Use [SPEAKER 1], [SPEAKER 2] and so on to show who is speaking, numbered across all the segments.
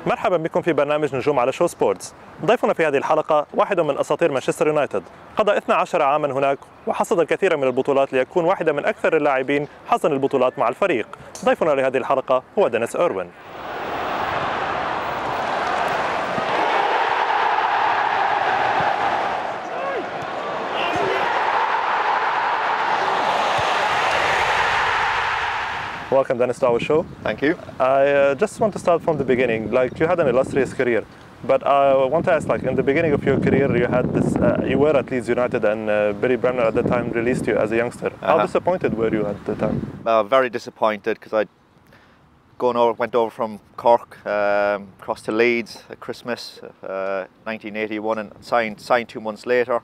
[SPEAKER 1] مرحبا بكم في برنامج نجوم على شو سبورتس. ضيفنا في هذه الحلقة واحد من أساطير مانشستر يونايتد، قضى 12 عاما هناك وحصد الكثير من البطولات ليكون واحدا من أكثر اللاعبين حظا البطولات مع الفريق. ضيفنا لهذه الحلقة هو دينيس إيروين. Welcome, Dennis, to our show.
[SPEAKER 2] Thank you.
[SPEAKER 1] I just want to start from the beginning. Like, you had an illustrious career, but I want to ask, like, in the beginning of your career, you had this. You were at Leeds United, and Billy Bremner at the time released you as a youngster. How disappointed were you at the time?
[SPEAKER 2] Very disappointed because I went over from Cork across to Leeds at Christmas 1981 and signed 2 months later,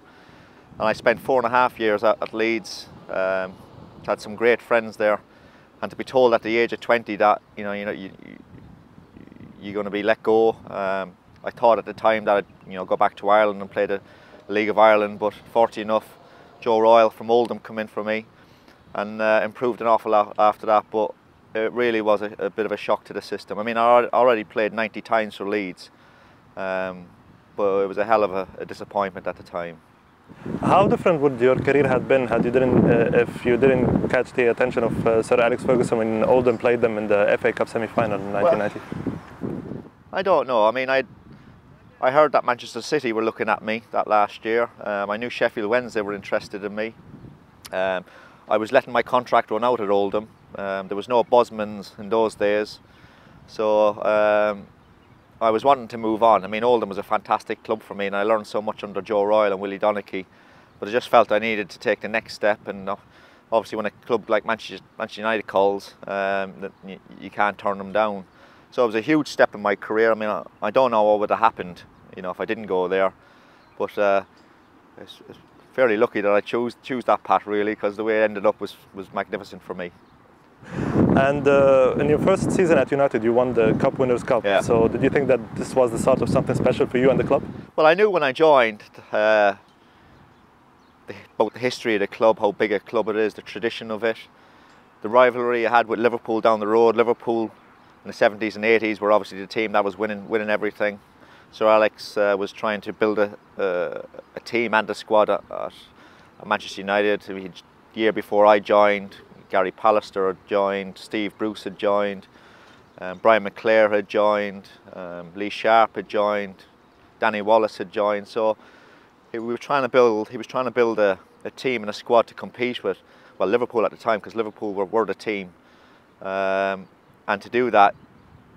[SPEAKER 2] and I spent 4.5 years at Leeds. Had some great friends there. And to be told at the age of 20 that you're going to be let go, I thought at the time that I'd go back to Ireland and play the League of Ireland. But fortunately enough, Joe Royle from Oldham came in for me and improved an awful lot after that. But it really was a bit of a shock to the system. I mean, I already played 90 times for Leeds, but it was a hell of a disappointment at the time.
[SPEAKER 1] How different would your career have been had if you didn't catch the attention of Sir Alex Ferguson when Oldham played them in the FA Cup semi-final in 1990?
[SPEAKER 2] Well, I don't know. I mean, I heard that Manchester City were looking at me that last year. I knew Sheffield Wednesday were interested in me. I was letting my contract run out at Oldham. There was no Bosmans in those days, so I was wanting to move on. I mean, Oldham was a fantastic club for me, and I learned so much under Joe Royle and Willie Donachie. But I just felt I needed to take the next step, and obviously, when a club like Manchester United calls, you can't turn them down. So it was a huge step in my career. I mean, I don't know what would have happened, if I didn't go there. But it's fairly lucky that I choose that path, really, because the way it ended up was magnificent for me.
[SPEAKER 1] And in your first season at United, you won the Cup Winners' Cup.
[SPEAKER 2] Yeah.
[SPEAKER 1] So did you think that this was the start of something special for you and the club?
[SPEAKER 2] Well, I knew when I joined about the history of the club, how big a club it is, the tradition of it, the rivalry I had with Liverpool down the road. Liverpool in the 70s and 80s were obviously the team that was winning everything. Sir Alex was trying to build a team and a squad at Manchester United. The year before I joined, Gary Pallister had joined, Steve Bruce had joined, Brian McClare had joined, Lee Sharp had joined, Danny Wallace had joined. So he was trying to build a team and a squad to compete with, well, Liverpool at the time, because Liverpool were the team. And to do that,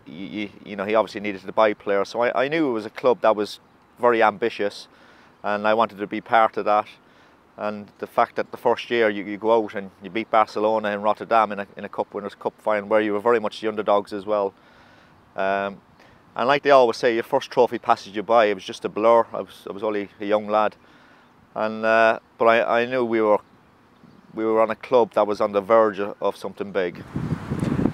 [SPEAKER 2] he obviously needed to buy players. So I knew it was a club that was very ambitious, and I wanted to be part of that. And the fact that the first year you go out and you beat Barcelona in Rotterdam in a Cup Winners' Cup final, where you were very much the underdogs as well. And like they always say, your first trophy passes you by. It was just a blur. I was only a young lad, and but I knew we were on a club that was on the verge of something big.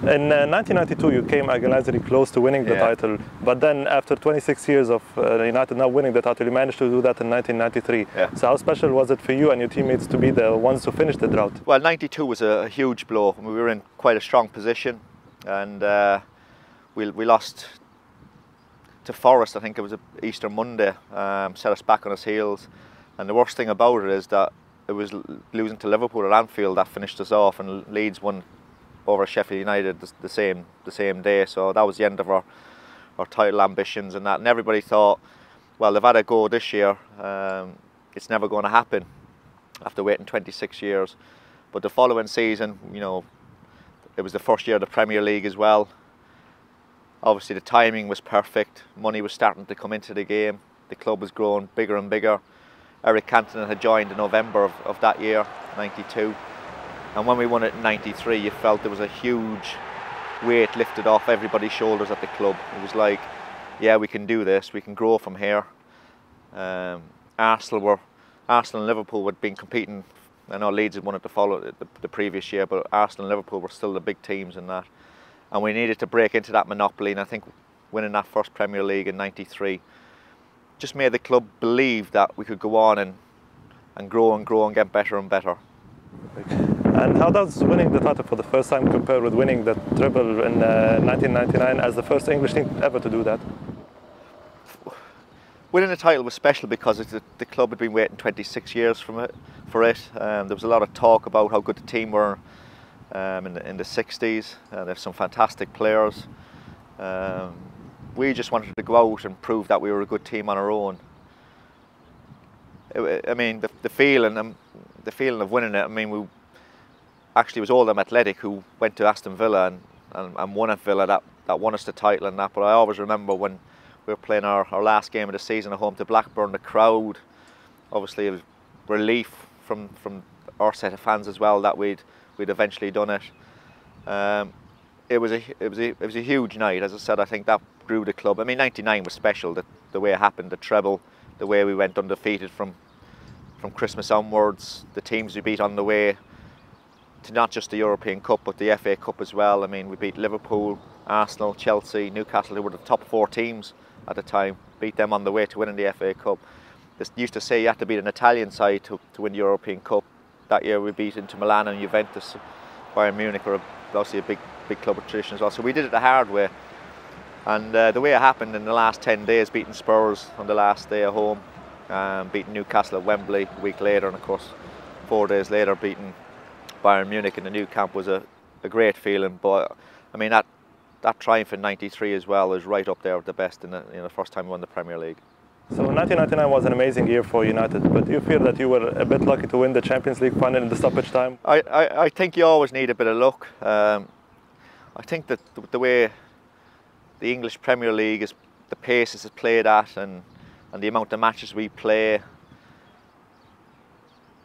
[SPEAKER 1] In 1992, you came agonizingly close to winning the title, but then after 26 years of United now winning the title, you managed to do that in 1993.
[SPEAKER 2] Yeah.
[SPEAKER 1] So how special was it for you and your teammates to be the ones who finished the drought?
[SPEAKER 2] Well, 92 was a huge blow. We were in quite a strong position, and we lost to Forest. I think it was Easter Monday, set us back on his heels. And the worst thing about it is that it was losing to Liverpool at Anfield that finished us off, and Leeds won over Sheffield United the same day. So that was the end of our title ambitions and that. And everybody thought, well, they've had a go this year. It's never going to happen after waiting 26 years. But the following season, it was the first year of the Premier League as well. Obviously, the timing was perfect. Money was starting to come into the game. The club was growing bigger and bigger. Eric Cantona had joined in November of that year, 92. And when we won it in 93, you felt there was a huge weight lifted off everybody's shoulders at the club. It was like, yeah, we can do this, we can grow from here. Arsenal and Liverpool had been competing. I know Leeds had won it the previous year, but Arsenal and Liverpool were still the big teams in that. And we needed to break into that monopoly, and I think winning that first Premier League in 93 just made the club believe that we could go on and grow and get better and better.
[SPEAKER 1] And how does winning the title for the first time compare with winning the treble in 1999 as the first English team ever to do that?
[SPEAKER 2] Winning the title was special because the club had been waiting 26 years for it. There was a lot of talk about how good the team were in the 60s. There's some fantastic players. We just wanted to go out and prove that we were a good team on our own. I mean, the feeling of winning it. I mean, we actually, it was Oldham Athletic who went to Aston Villa and won at Villa that won us the title and that. But I always remember when we were playing our last game of the season at home to Blackburn, the crowd, obviously it was relief from our set of fans as well that we'd eventually done it. It was a huge night. As I said, I think that grew the club. I mean, '99 was special. The way it happened, the treble, the way we went undefeated from Christmas onwards, the teams we beat on the way to not just the European Cup but the FA Cup as well. I mean, we beat Liverpool, Arsenal, Chelsea, Newcastle, who were the top 4 teams at the time, beat them on the way to winning the FA Cup. They used to say you had to beat an Italian side to win the European Cup. That year we beat Inter Milan and Juventus. Bayern Munich were obviously a big club of tradition as well. So we did it the hard way. And the way it happened in the last 10 days, beating Spurs on the last day at home, beating Newcastle at Wembley a week later, and of course 4 days later beating Bayern Munich in the new camp was a great feeling. But I mean, that triumph in '93 as well is right up there with the best in the first time we won the Premier League.
[SPEAKER 1] So 1999 was an amazing year for United, but do you feel that you were a bit lucky to win the Champions League final in the stoppage time?
[SPEAKER 2] I think you always need a bit of luck. I think that the way the English Premier League is, the pace it's played at, and the amount of matches we play,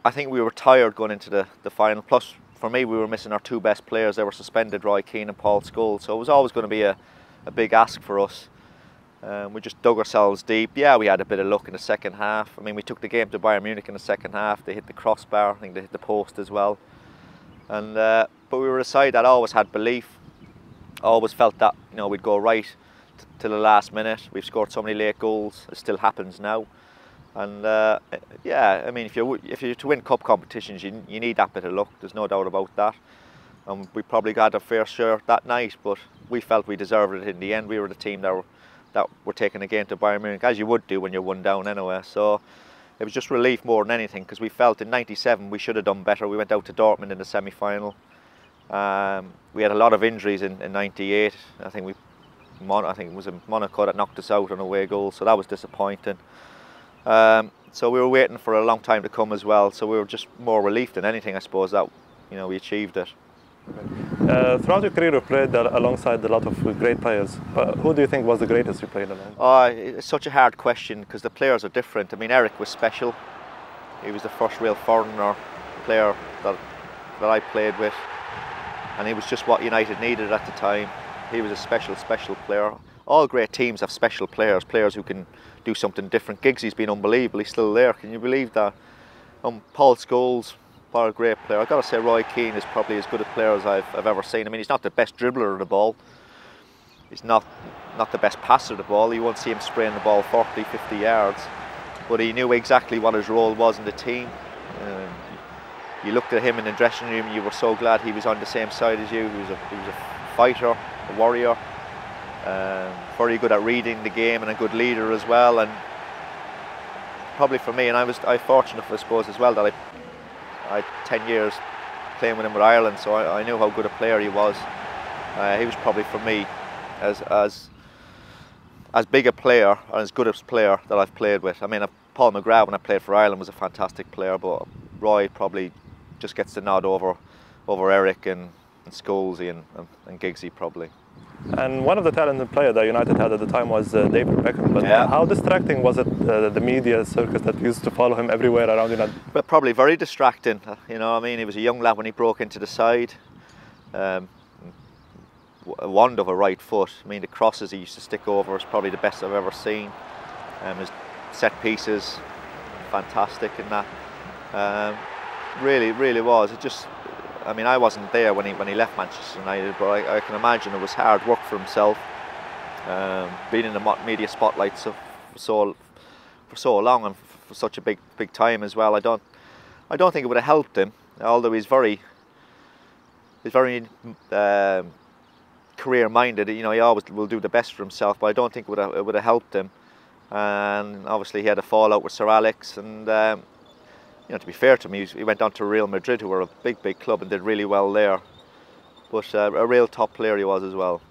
[SPEAKER 2] I think we were tired going into the final. Plus, for me, we were missing our 2 best players. They were suspended, Roy Keane and Paul Scholes. So it was always going to be a big ask for us. We just dug ourselves deep. Yeah, we had a bit of luck in the second half. I mean, we took the game to Bayern Munich in the second half. They hit the crossbar. I think they hit the post as well. And but we were a side that always had belief. Always felt that we'd go right till the last minute. We've scored so many late goals. It still happens now. And yeah, I mean, if you're to win cup competitions, you need that bit of luck. There's no doubt about that. And we probably got a fair share that night, but we felt we deserved it in the end. We were the team that were taking the game to Bayern Munich, as you would do when you're 1 down anyway. So it was just relief more than anything, because we felt in '97 we should have done better. We went out to Dortmund in the semi-final. We had a lot of injuries in '98. I think it was in Monaco that knocked us out on away goal, so that was disappointing. So we were waiting for a long time to come as well. So we were just more relieved than anything, I suppose, that we achieved it.
[SPEAKER 1] Throughout your career, you played alongside a lot of great players. But who do you think was the greatest you played along?
[SPEAKER 2] It's such a hard question because the players are different. I mean, Eric was special. He was the first real foreigner player that I played with, and he was just what United needed at the time. He was a special player. All great teams have special players who can do something different. Giggsy's been unbelievable. He's still there. Can you believe that? Paul Scholes, a great player. I've got to say Roy Keane is probably as good a player as I've ever seen. I mean, he's not the best dribbler of the ball. He's not the best passer of the ball. You won't see him spraying the ball 40, 50 yards. But he knew exactly what his role was in the team. You looked at him in the dressing room and you were so glad he was on the same side as you. He was a fighter, a warrior. Very good at reading the game and a good leader as well. And probably for me, and I was fortunate, I suppose, as well, that I had 10 years playing with him with Ireland, so I knew how good a player he was. He was probably for me as big a player and as good a player that I've played with. I mean, Paul McGrath, when I played for Ireland, was a fantastic player, but Roy probably just gets the nod over Eric and Scholesy and Giggsy probably.
[SPEAKER 1] And one of the talented players that United had at the time was David Beckham. But
[SPEAKER 2] yeah.
[SPEAKER 1] How distracting was it, the media circus that used to follow him everywhere around United?
[SPEAKER 2] But probably very distracting. I mean, he was a young lad when he broke into the side. A wand of a right foot. I mean, the crosses he used to stick over is probably the best I've ever seen. His set pieces, fantastic in that. Really was. It just, I mean, I wasn't there when he left Manchester United, but I can imagine it was hard work for himself, being in the media spotlight for so long and for such a big time as well. I don't think it would have helped him, although he's very he's very career-minded. You know, he always will do the best for himself, but I don't think it would have helped him. And obviously he had a fallout with Sir Alex, and you know, to be fair to him, he went on to Real Madrid, who were a big club and did really well there. But a real top player he was as well.